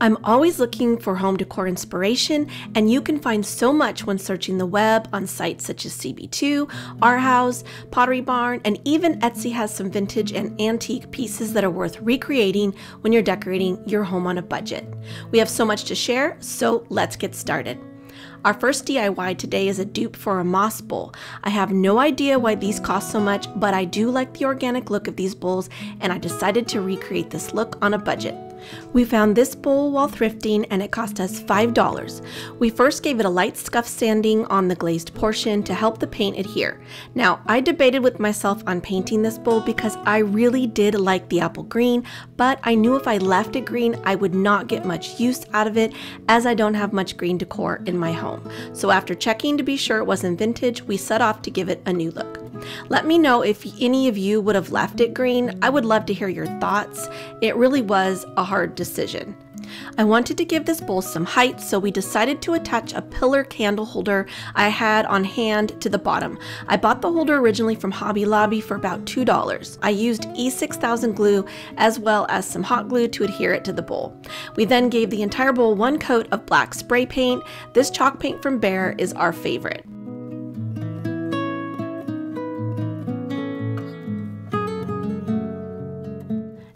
I'm always looking for home decor inspiration, and you can find so much when searching the web on sites such as CB2, Arhaus, Pottery Barn, and even Etsy has some vintage and antique pieces that are worth recreating when you're decorating your home on a budget. We have so much to share, so let's get started. Our first DIY today is a dupe for a moss bowl. I have no idea why these cost so much, but I do like the organic look of these bowls, and I decided to recreate this look on a budget. We found this bowl while thrifting and it cost us $5. We first gave it a light scuff sanding on the glazed portion to help the paint adhere. Now, I debated with myself on painting this bowl because I really did like the apple green, but I knew if I left it green, I would not get much use out of it as I don't have much green decor in my home. So after checking to be sure it wasn't vintage, we set off to give it a new look. Let me know if any of you would have left it green. I would love to hear your thoughts. It really was a hard decision. I wanted to give this bowl some height, so we decided to attach a pillar candle holder I had on hand to the bottom. I bought the holder originally from Hobby Lobby for about $2. I used E6000 glue as well as some hot glue to adhere it to the bowl. We then gave the entire bowl one coat of black spray paint. This chalk paint from Behr is our favorite.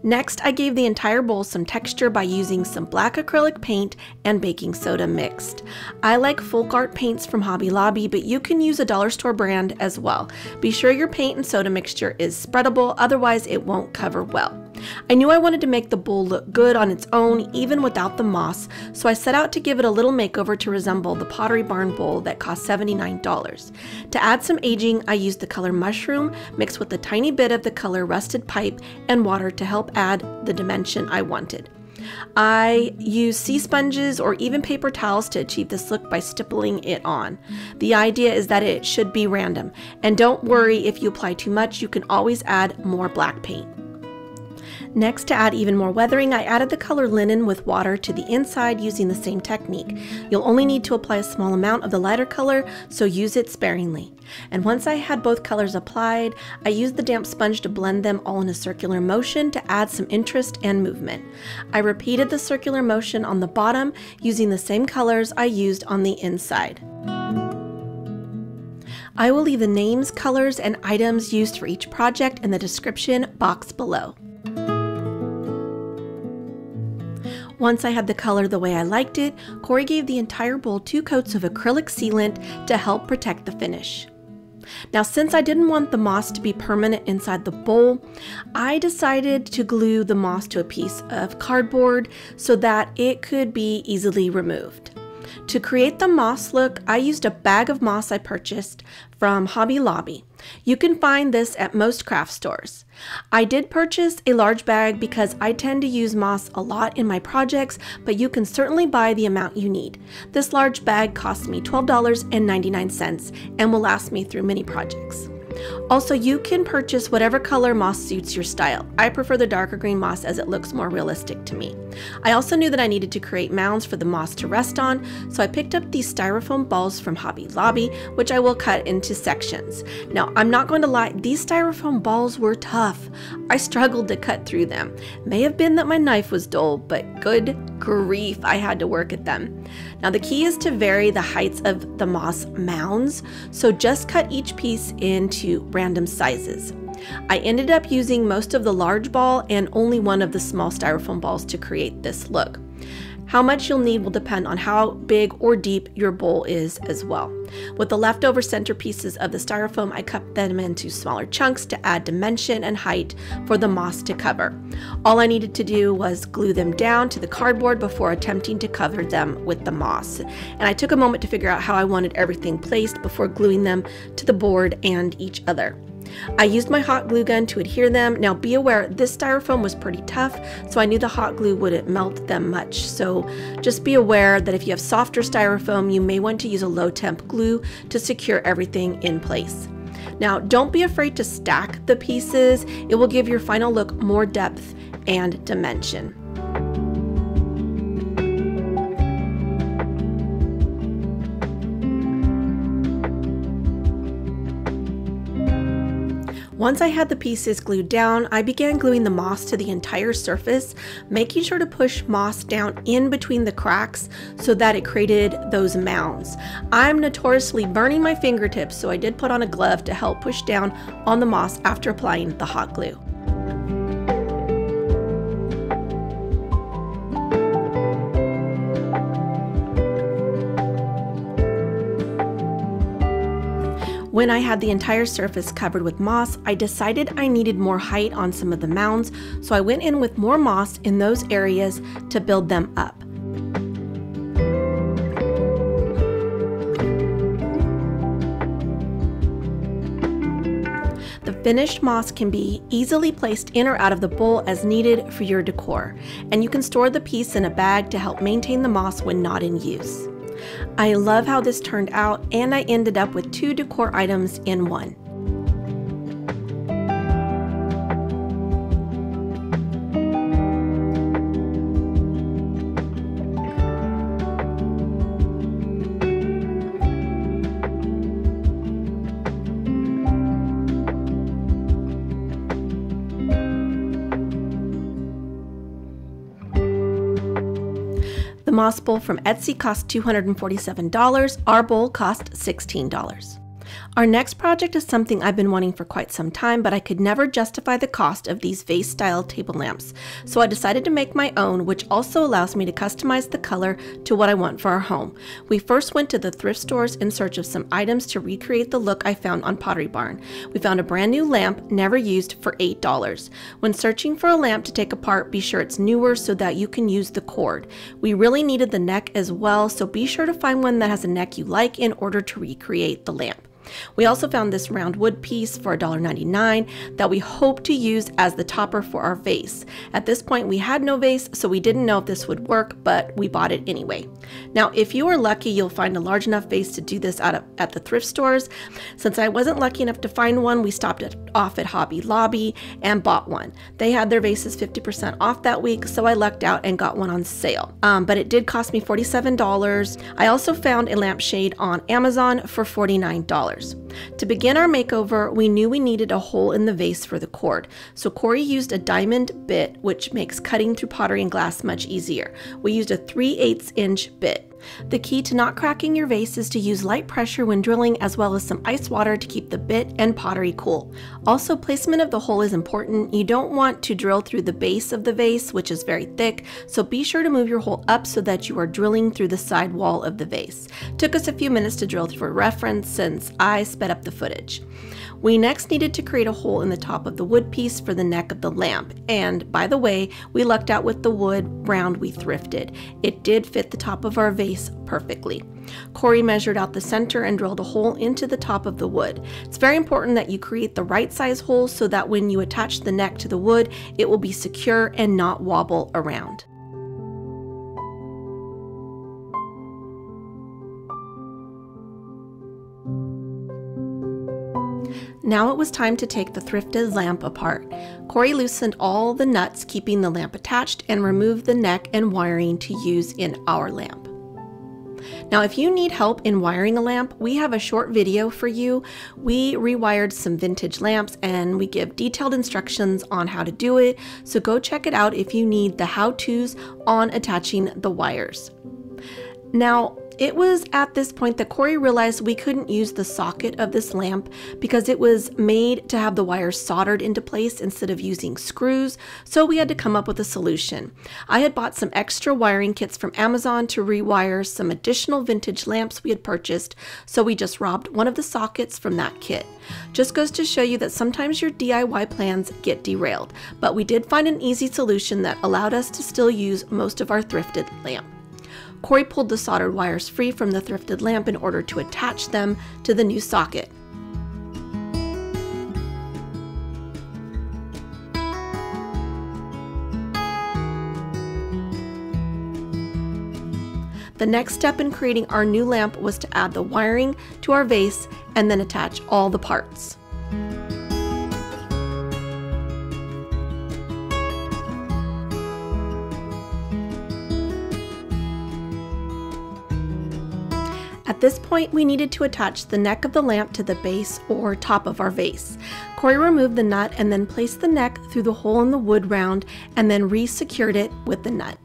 Next, I gave the entire bowl some texture by using some black acrylic paint and baking soda mixed. I like folk art paints from Hobby Lobby, but you can use a dollar store brand as well. Be sure your paint and soda mixture is spreadable, otherwise it won't cover well. I knew I wanted to make the bowl look good on its own, even without the moss, so I set out to give it a little makeover to resemble the Pottery Barn bowl that cost $79. To add some aging, I used the color mushroom mixed with a tiny bit of the color rusted pipe and water to help add the dimension I wanted. I used sea sponges or even paper towels to achieve this look by stippling it on. The idea is that it should be random, and don't worry if you apply too much, you can always add more black paint. Next, to add even more weathering, I added the color linen with water to the inside using the same technique. You'll only need to apply a small amount of the lighter color, so use it sparingly. And once I had both colors applied, I used the damp sponge to blend them all in a circular motion to add some interest and movement. I repeated the circular motion on the bottom using the same colors I used on the inside. I will leave the names, colors, and items used for each project in the description box below. Once I had the color the way I liked it, Corey gave the entire bowl 2 coats of acrylic sealant to help protect the finish. Now, since I didn't want the moss to be permanent inside the bowl, I decided to glue the moss to a piece of cardboard so that it could be easily removed. To create the moss look, I used a bag of moss I purchased from Hobby Lobby. You can find this at most craft stores. I did purchase a large bag because I tend to use moss a lot in my projects, but you can certainly buy the amount you need. This large bag cost me $12.99 and will last me through many projects. Also, you can purchase whatever color moss suits your style. I prefer the darker green moss as it looks more realistic to me. I also knew that I needed to create mounds for the moss to rest on, so I picked up these styrofoam balls from Hobby Lobby, which I will cut into sections. Now, I'm not going to lie, these styrofoam balls were tough. I struggled to cut through them. May have been that my knife was dull, but good grief, I had to work at them. Now, the key is to vary the heights of the moss mounds, so just cut each piece into random sizes. I ended up using most of the large ball and only one of the small styrofoam balls to create this look. How much you'll need will depend on how big or deep your bowl is as well. With the leftover center pieces of the styrofoam, I cut them into smaller chunks to add dimension and height for the moss to cover. All I needed to do was glue them down to the cardboard before attempting to cover them with the moss. And I took a moment to figure out how I wanted everything placed before gluing them to the board and each other. I used my hot glue gun to adhere them. Now be aware, this styrofoam was pretty tough, so I knew the hot glue wouldn't melt them much. So just be aware that if you have softer styrofoam, you may want to use a low temp glue to secure everything in place. Now, don't be afraid to stack the pieces. It will give your final look more depth and dimension. Once I had the pieces glued down, I began gluing the moss to the entire surface, making sure to push moss down in between the cracks so that it created those mounds. I'm notoriously burning my fingertips, so I did put on a glove to help push down on the moss after applying the hot glue. When I had the entire surface covered with moss, I decided I needed more height on some of the mounds, so I went in with more moss in those areas to build them up. The finished moss can be easily placed in or out of the bowl as needed for your decor, and you can store the piece in a bag to help maintain the moss when not in use. I love how this turned out, and I ended up with 2 decor items in one. The moss bowl from Etsy cost $247. Our bowl cost $16. Our next project is something I've been wanting for quite some time, but I could never justify the cost of these vase-style table lamps. So I decided to make my own, which also allows me to customize the color to what I want for our home. We first went to the thrift stores in search of some items to recreate the look I found on Pottery Barn. We found a brand new lamp, never used, for $8. When searching for a lamp to take apart, be sure it's newer so that you can use the cord. We really needed the neck as well, so be sure to find one that has a neck you like in order to recreate the lamp. We also found this round wood piece for $1.99 that we hope to use as the topper for our vase. At this point we had no vase, so we didn't know if this would work, but we bought it anyway. Now if you are lucky, you'll find a large enough vase to do this at the thrift stores. Since I wasn't lucky enough to find one, we stopped off at Hobby Lobby and bought one. They had their vases 50% off that week, so I lucked out and got one on sale. But it did cost me $47. I also found a lampshade on Amazon for $49. To begin our makeover, we knew we needed a hole in the vase for the cord, so Corey used a diamond bit, which makes cutting through pottery and glass much easier. We used a 3/8 inch bit. The key to not cracking your vase is to use light pressure when drilling, as well as some ice water to keep the bit and pottery cool. Also, placement of the hole is important. You don't want to drill through the base of the vase, which is very thick, so be sure to move your hole up so that you are drilling through the side wall of the vase. Took us a few minutes to drill for reference since I sped up the footage. We next needed to create a hole in the top of the wood piece for the neck of the lamp, and by the way, we lucked out with the wood round we thrifted. It did fit the top of our vase perfectly. Corey measured out the center and drilled a hole into the top of the wood. It's very important that you create the right size hole so that when you attach the neck to the wood, it will be secure and not wobble around. Now it was time to take the thrifted lamp apart. Corey loosened all the nuts keeping the lamp attached and removed the neck and wiring to use in our lamp. Now if you need help in wiring a lamp, we have a short video for you. We rewired some vintage lamps and we give detailed instructions on how to do it, so go check it out if you need the how-tos on attaching the wires. Now, it was at this point that Corey realized we couldn't use the socket of this lamp because it was made to have the wires soldered into place instead of using screws, so we had to come up with a solution. I had bought some extra wiring kits from Amazon to rewire some additional vintage lamps we had purchased, so we just robbed one of the sockets from that kit. Just goes to show you that sometimes your DIY plans get derailed, but we did find an easy solution that allowed us to still use most of our thrifted lamp. Corey pulled the soldered wires free from the thrifted lamp in order to attach them to the new socket. The next step in creating our new lamp was to add the wiring to our vase and then attach all the parts. At this point, we needed to attach the neck of the lamp to the base or top of our vase. Corey removed the nut and then placed the neck through the hole in the wood round and then re-secured it with the nut.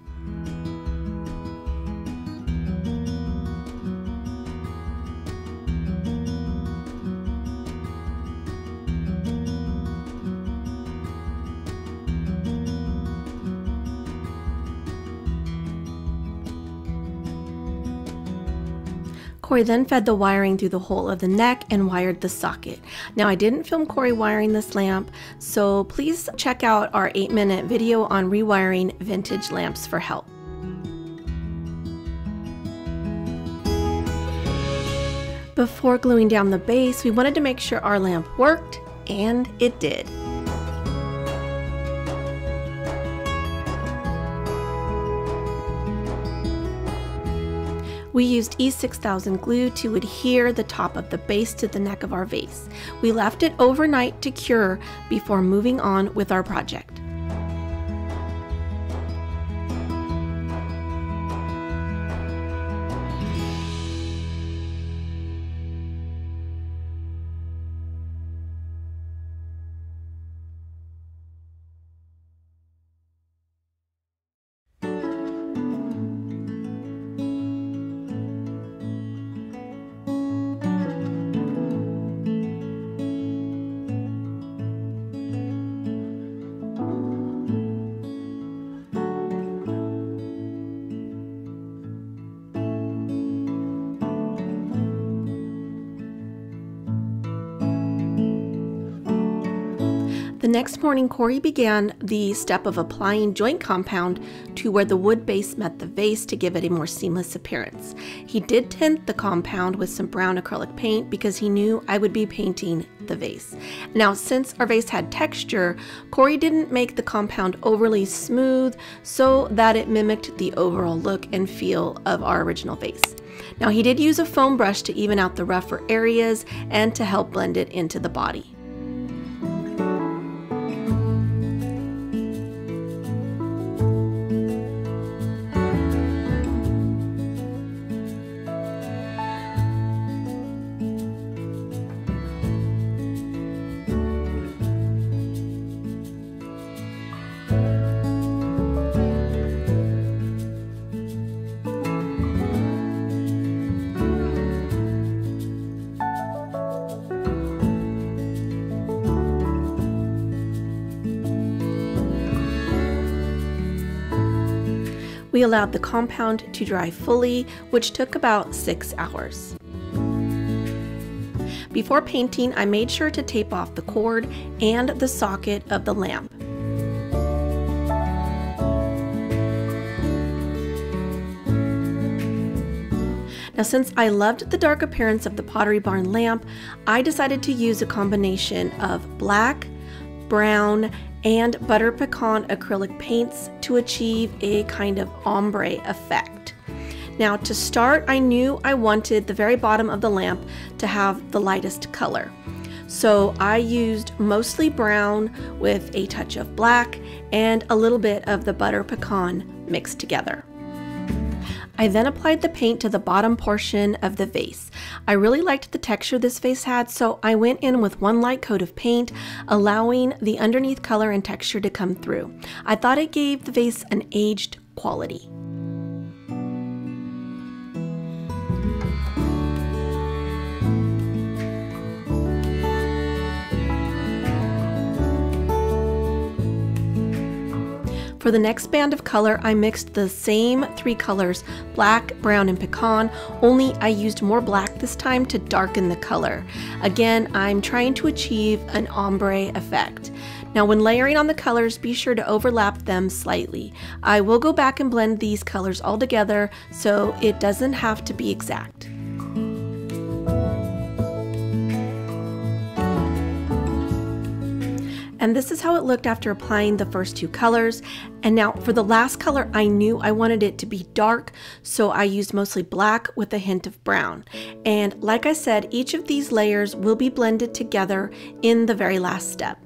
Corey then fed the wiring through the hole of the neck and wired the socket. Now I didn't film Corey wiring this lamp, so please check out our 8-minute video on rewiring vintage lamps for help. Before gluing down the base, we wanted to make sure our lamp worked, and it did. We used E6000 glue to adhere the top of the base to the neck of our vase. We left it overnight to cure before moving on with our project. The next morning, Corey began the step of applying joint compound to where the wood base met the vase to give it a more seamless appearance. He did tint the compound with some brown acrylic paint because he knew I would be painting the vase. Now, since our vase had texture, Corey didn't make the compound overly smooth so that it mimicked the overall look and feel of our original vase. Now, he did use a foam brush to even out the rougher areas and to help blend it into the body. We allowed the compound to dry fully, which took about 6 hours. Before painting, I made sure to tape off the cord and the socket of the lamp. Now, since I loved the dark appearance of the Pottery Barn lamp, I decided to use a combination of black, brown, and butter pecan acrylic paints to achieve a kind of ombre effect. Now, to start, I knew I wanted the very bottom of the lamp to have the lightest color. So I used mostly brown with a touch of black and a little bit of the butter pecan mixed together. I then applied the paint to the bottom portion of the vase. I really liked the texture this vase had, so I went in with one light coat of paint, allowing the underneath color and texture to come through. I thought it gave the vase an aged quality. For the next band of color, I mixed the same 3 colors, black, brown, and pecan, only I used more black this time to darken the color. Again, I'm trying to achieve an ombre effect. Now, when layering on the colors, be sure to overlap them slightly. I will go back and blend these colors all together so it doesn't have to be exact. And this is how it looked after applying the first 2 colors. And now for the last color, I knew I wanted it to be dark, so I used mostly black with a hint of brown. And like I said, each of these layers will be blended together in the very last step.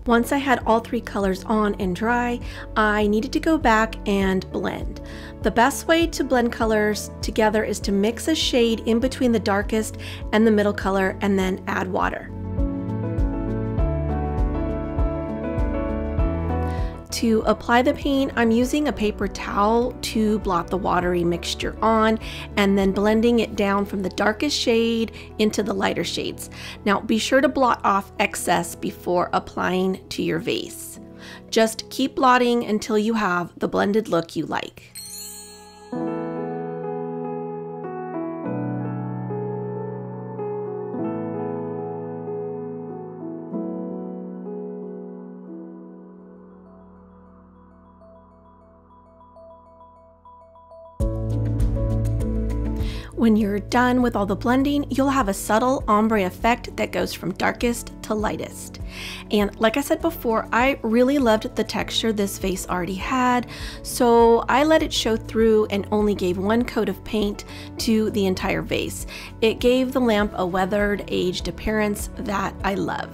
Once I had all three colors on and dry, I needed to go back and blend. The best way to blend colors together is to mix a shade in between the darkest and the middle color and then add water. To apply the paint, I'm using a paper towel to blot the watery mixture on and then blending it down from the darkest shade into the lighter shades. Now be sure to blot off excess before applying to your vase. Just keep blotting until you have the blended look you like. When you're done with all the blending, you'll have a subtle ombre effect that goes from darkest to lightest. And like I said before, I really loved the texture this vase already had, so I let it show through and only gave one coat of paint to the entire vase. It gave the lamp a weathered, aged appearance that I love.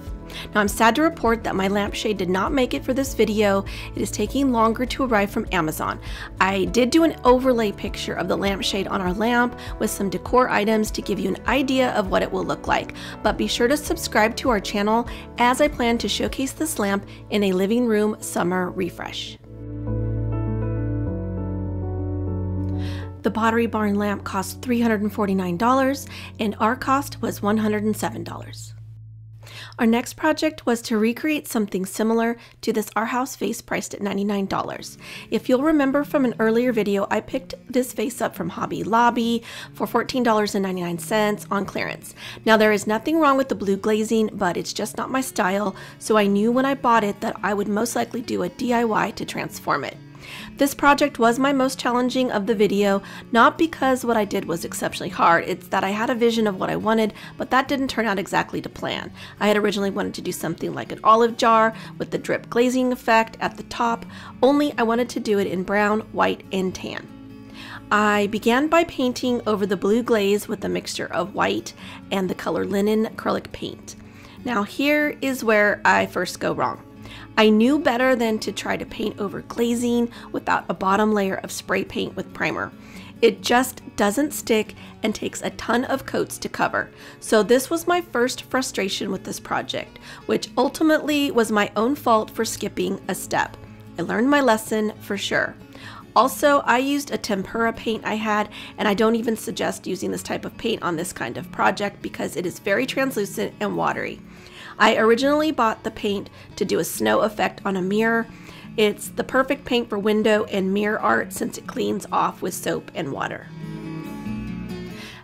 Now I'm sad to report that my lampshade did not make it for this video. It is taking longer to arrive from Amazon. I did do an overlay picture of the lampshade on our lamp with some decor items to give you an idea of what it will look like, but be sure to subscribe to our channel as I plan to showcase this lamp in a living room summer refresh. The Pottery Barn lamp cost $349 and our cost was $107. Our next project was to recreate something similar to this Arhaus vase priced at $99. If you'll remember from an earlier video, I picked this vase up from Hobby Lobby for $14.99 on clearance. Now there is nothing wrong with the blue glazing, but it's just not my style, so I knew when I bought it that I would most likely do a DIY to transform it. This project was my most challenging of the video, not because what I did was exceptionally hard, it's that I had a vision of what I wanted, but that didn't turn out exactly to plan. I had originally wanted to do something like an olive jar with the drip glazing effect at the top, only I wanted to do it in brown, white, and tan. I began by painting over the blue glaze with a mixture of white and the color linen acrylic paint. Now here is where I first go wrong. I knew better than to try to paint over glazing without a bottom layer of spray paint with primer. It just doesn't stick and takes a ton of coats to cover. So this was my first frustration with this project, which ultimately was my own fault for skipping a step. I learned my lesson for sure. Also, I used a tempera paint I had, and I don't even suggest using this type of paint on this kind of project because it is very translucent and watery. I originally bought the paint to do a snow effect on a mirror. It's the perfect paint for window and mirror art since it cleans off with soap and water.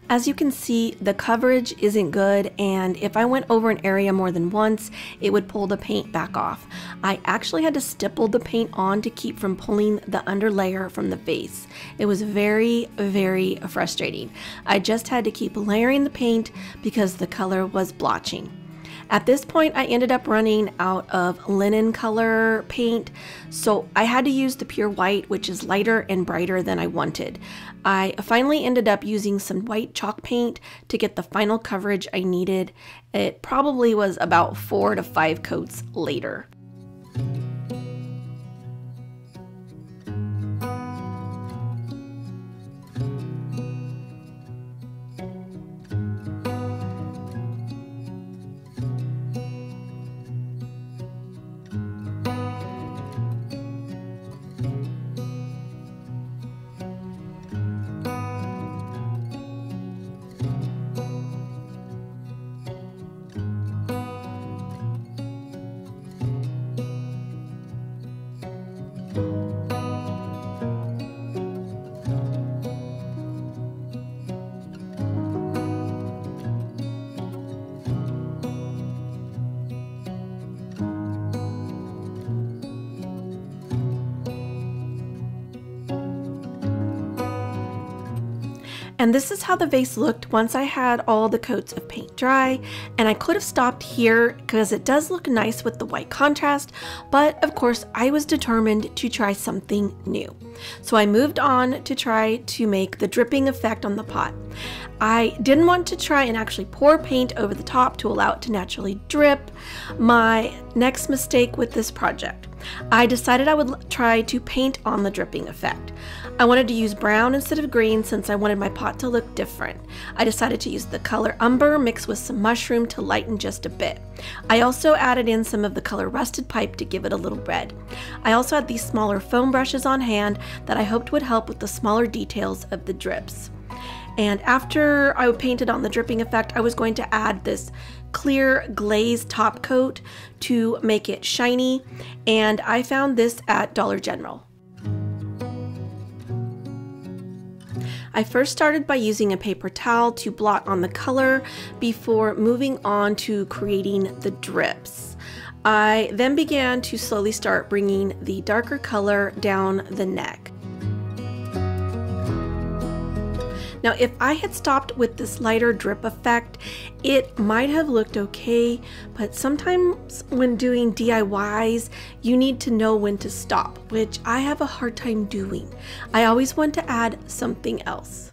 As you can see, the coverage isn't good, and if I went over an area more than once, it would pull the paint back off. I actually had to stipple the paint on to keep from pulling the under layer from the vase. It was very, very frustrating. I just had to keep layering the paint because the color was blotching. At this point, I ended up running out of linen color paint, so I had to use the pure white, which is lighter and brighter than I wanted. I finally ended up using some white chalk paint to get the final coverage I needed. It probably was about 4 to 5 coats later. And this is how the vase looked once I had all the coats of paint dry, and I could have stopped here because it does look nice with the white contrast, but of course I was determined to try something new. So I moved on to try to make the dripping effect on the pot. I didn't want to try and actually pour paint over the top to allow it to naturally drip. My next mistake with this project, I decided I would try to paint on the dripping effect. I wanted to use brown instead of green since I wanted my pot to look different. I decided to use the color umber mixed with some mushroom to lighten just a bit. I also added in some of the color rusted pipe to give it a little red. I also had these smaller foam brushes on hand that I hoped would help with the smaller details of the drips. And after I painted on the dripping effect, I was going to add this clear glaze top coat to make it shiny, and I found this at Dollar General. I first started by using a paper towel to blot on the color before moving on to creating the drips. I then began to slowly start bringing the darker color down the neck. Now, if I had stopped with this lighter drip effect, it might have looked okay, but sometimes when doing DIYs, you need to know when to stop, which I have a hard time doing. I always want to add something else.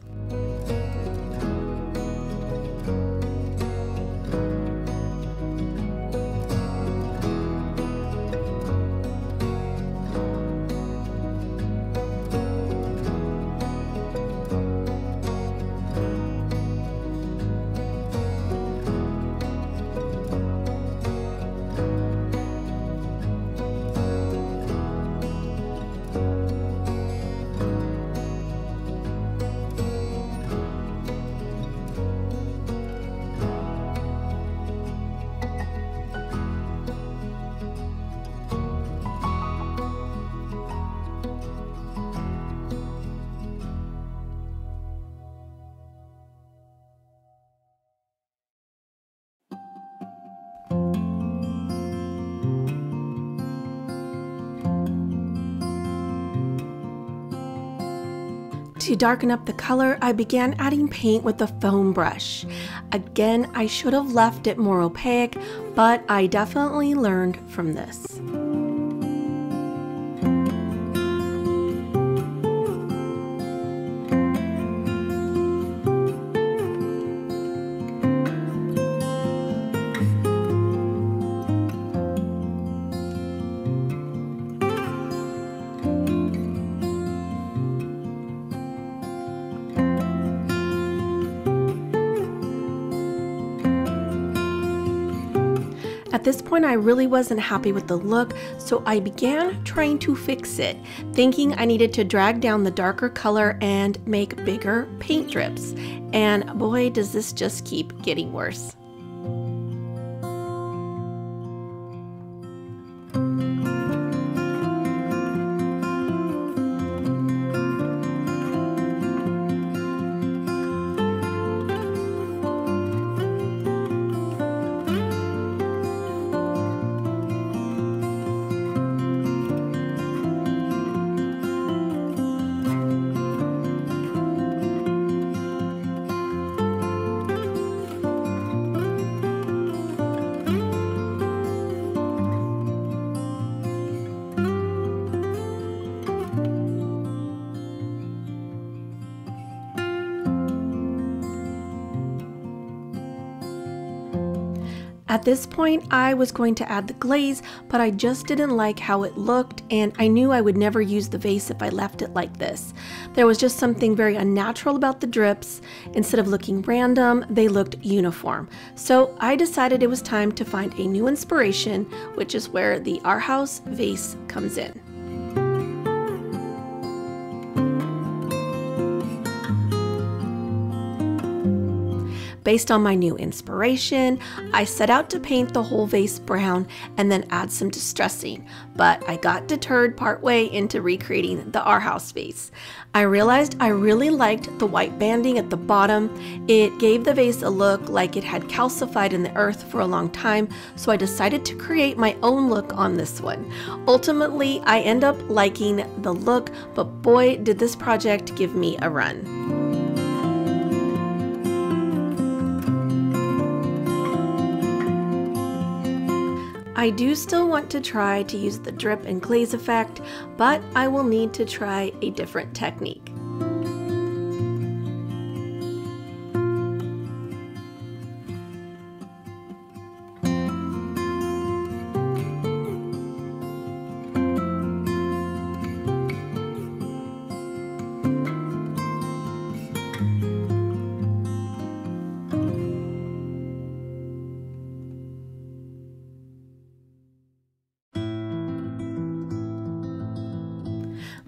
To darken up the color, I began adding paint with a foam brush. Again, I should have left it more opaque, but I definitely learned from this. At this point, I really wasn't happy with the look, so I began trying to fix it, thinking I needed to drag down the darker color and make bigger paint drips. And boy, does this just keep getting worse. At this point, I was going to add the glaze, but I just didn't like how it looked, and I knew I would never use the vase if I left it like this. There was just something very unnatural about the drips. Instead of looking random, they looked uniform. So I decided it was time to find a new inspiration, which is where the Arhaus vase comes in. Based on my new inspiration, I set out to paint the whole vase brown and then add some distressing, but I got deterred partway into recreating the Arhaus vase. I realized I really liked the white banding at the bottom. It gave the vase a look like it had calcified in the earth for a long time, so I decided to create my own look on this one. Ultimately, I end up liking the look, but boy, did this project give me a run. I do still want to try to use the drip and glaze effect, but I will need to try a different technique.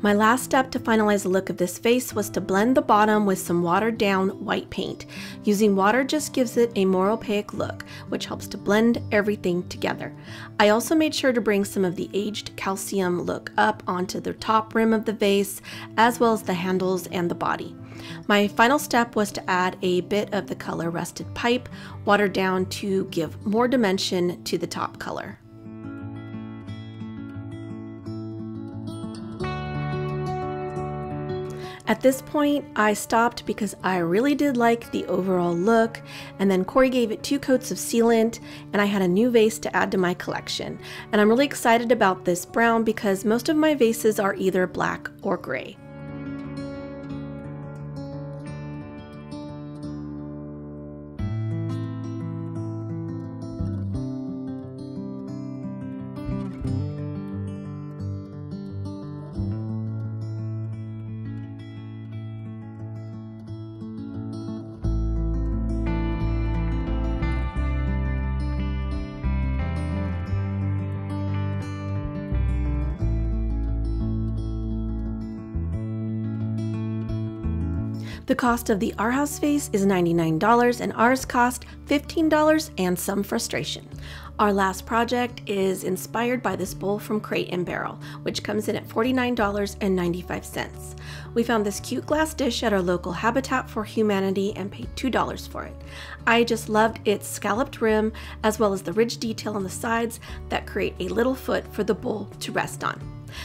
My last step to finalize the look of this vase was to blend the bottom with some watered down white paint. Using water just gives it a more opaque look, which helps to blend everything together. I also made sure to bring some of the aged calcium look up onto the top rim of the vase, as well as the handles and the body. My final step was to add a bit of the color Rusted Pipe, watered down to give more dimension to the top color. At this point, I stopped because I really did like the overall look, and then Corey gave it 2 coats of sealant, and I had a new vase to add to my collection. And I'm really excited about this brown because most of my vases are either black or gray. The cost of the Arhaus vase is $99 and ours cost $15 and some frustration. Our last project is inspired by this bowl from Crate&Barrel, which comes in at $49.95. We found this cute glass dish at our local Habitat for Humanity and paid $2 for it. I just loved its scalloped rim as well as the ridge detail on the sides that create a little foot for the bowl to rest on.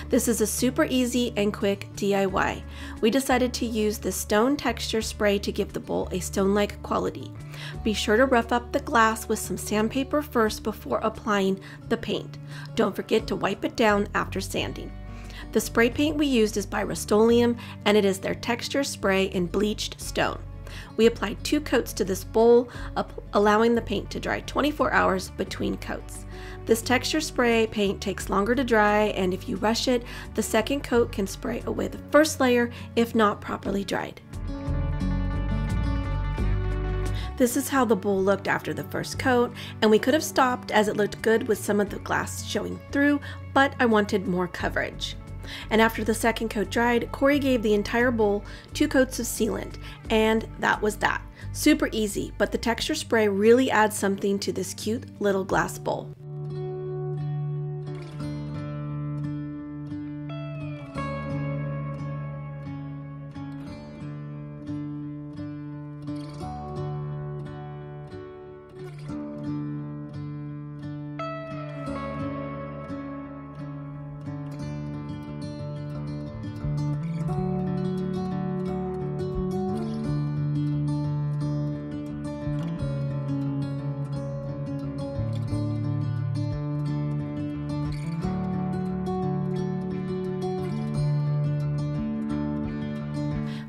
This is a super easy and quick DIY. We decided to use this stone texture spray to give the bowl a stone-like quality. Be sure to rough up the glass with some sandpaper first before applying the paint. Don't forget to wipe it down after sanding. The spray paint we used is by Rust-Oleum, and it is their texture spray in bleached stone. We applied 2 coats to this bowl, allowing the paint to dry 24 hours between coats. This texture spray paint takes longer to dry, and if you rush it, the second coat can spray away the first layer if not properly dried. This is how the bowl looked after the first coat, and we could have stopped as it looked good with some of the glass showing through, but I wanted more coverage. And after the second coat dried, Corey gave the entire bowl 2 coats of sealant, and that was that. Super easy, but the texture spray really adds something to this cute little glass bowl.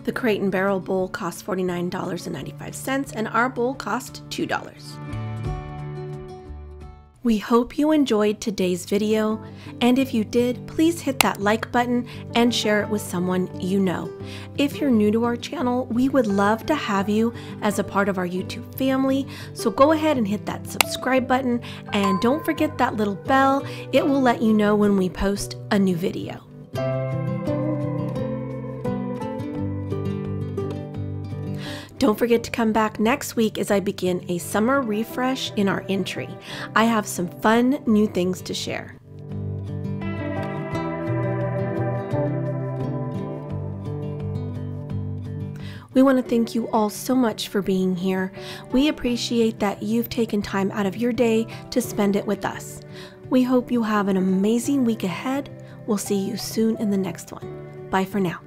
The Crate&Barrel bowl cost $49.95 and our bowl cost $2. We hope you enjoyed today's video, and if you did, please hit that like button and share it with someone you know. If you're new to our channel, we would love to have you as a part of our YouTube family, so go ahead and hit that subscribe button, and don't forget that little bell. It will let you know when we post a new video. Don't forget to come back next week as I begin a summer refresh in our entry. I have some fun new things to share. We want to thank you all so much for being here. We appreciate that you've taken time out of your day to spend it with us. We hope you have an amazing week ahead. We'll see you soon in the next one. Bye for now.